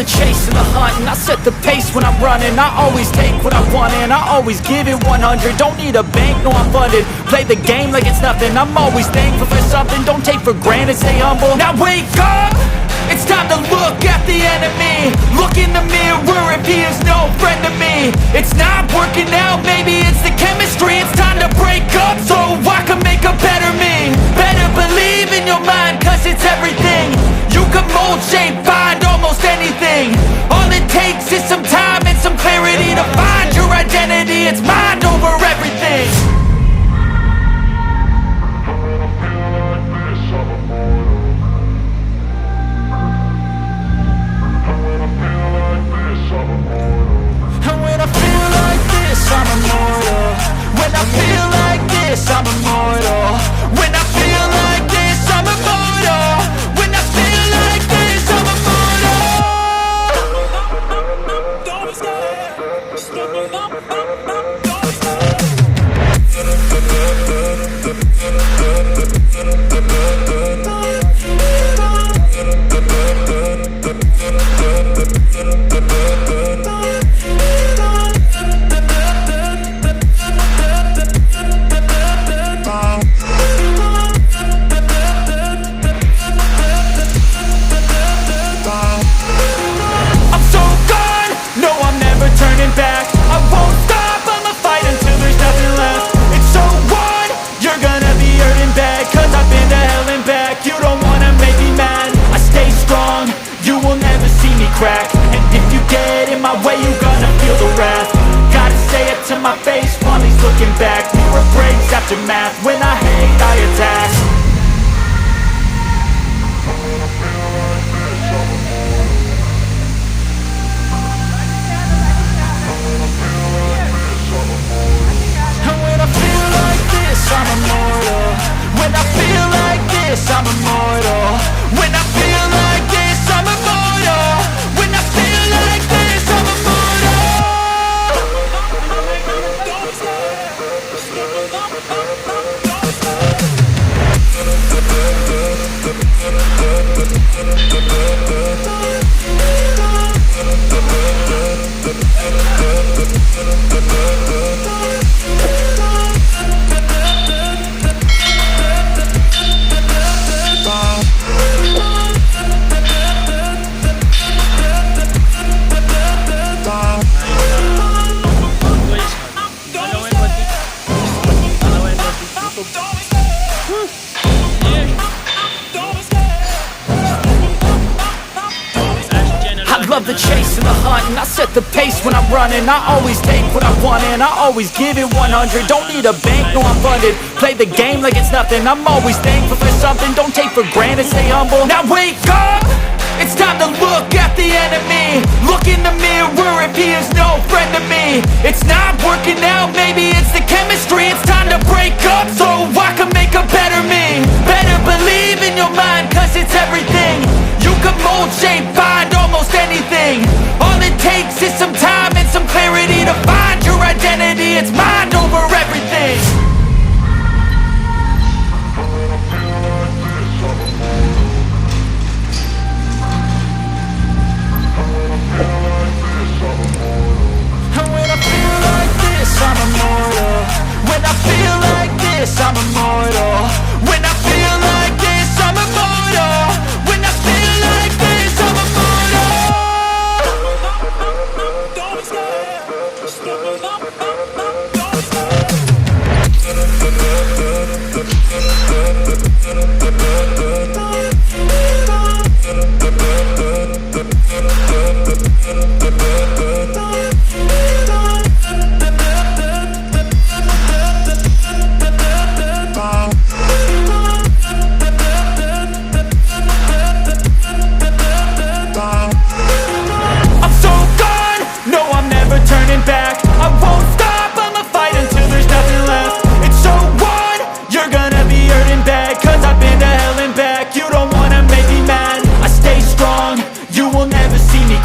the chase and the hunt, and I set the pace when I'm running. I always take what I want and I always give it 100. Don't need a bank, no I'm funded. Play the game like it's nothing. I'm always thankful for something. Don't take for granted, stay humble. Now wake up! It's time to look at the enemy. Look in the mirror if he is no friend to me. It's not working out, maybe it's the chemistry. It's time to break up so I can make a better me. Better believe in your mind, cause it's everything. You can mold, shape, find almost anything. All it takes is some time and some clarity to find your identity. It's mind over everything. I'm immortal. When I feel like this, I'm immortal. When I feel like this, I'm immortal. When I feel like this, I'm immortal. Don't back. I won't stop, I'ma fight until there's nothing left. It's so on, you're gonna be hurting bad, cause I've been to hell and back. You don't wanna make me mad, I stay strong, you will never see me crack. And if you get in my way, you're gonna feel the wrath. Gotta say it to my face while he's looking back. Mirror breaks after math, when I hate I attack. I'm immortal. When I feel like this, I'm immortal. When I feel like this, I'm immortal. When I feel like this, I'm love the chase and the hunt, and I set the pace when I'm running. I always take what I want and I always give it 100. Don't need a bank, no I'm funded. Play the game like it's nothing. I'm always thankful for something. Don't take for granted, stay humble. Now wake up! It's time to look at the enemy. Look in the mirror if he is no friend to me. It's not working out, maybe it's the chemistry. It's time to break up so I can make a better me. Better believe in your mind, cause it's everything. You can mold, shape, find almost anything. All it takes is some time and some clarity to find your identity. It's mind over everything. I'm immortal. When I feel like this, I'm immortal. When I feel like this, I'm immortal. When I feel like this, I'm immortal. Don't stop.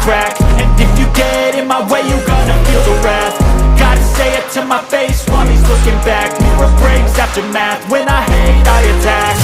Crack. And if you get in my way, you're gonna feel the wrath. Gotta say it to my face while he's looking back. Mirror breaks after math, when I hate I attack.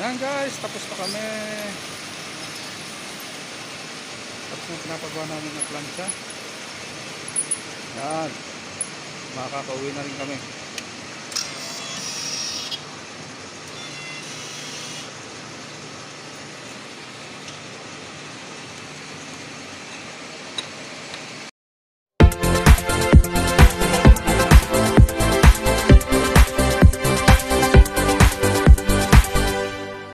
Yan guys, tapos na kami. Tapos na pinapagawa namin ng plancha. Yan, makakauwi na rin kami.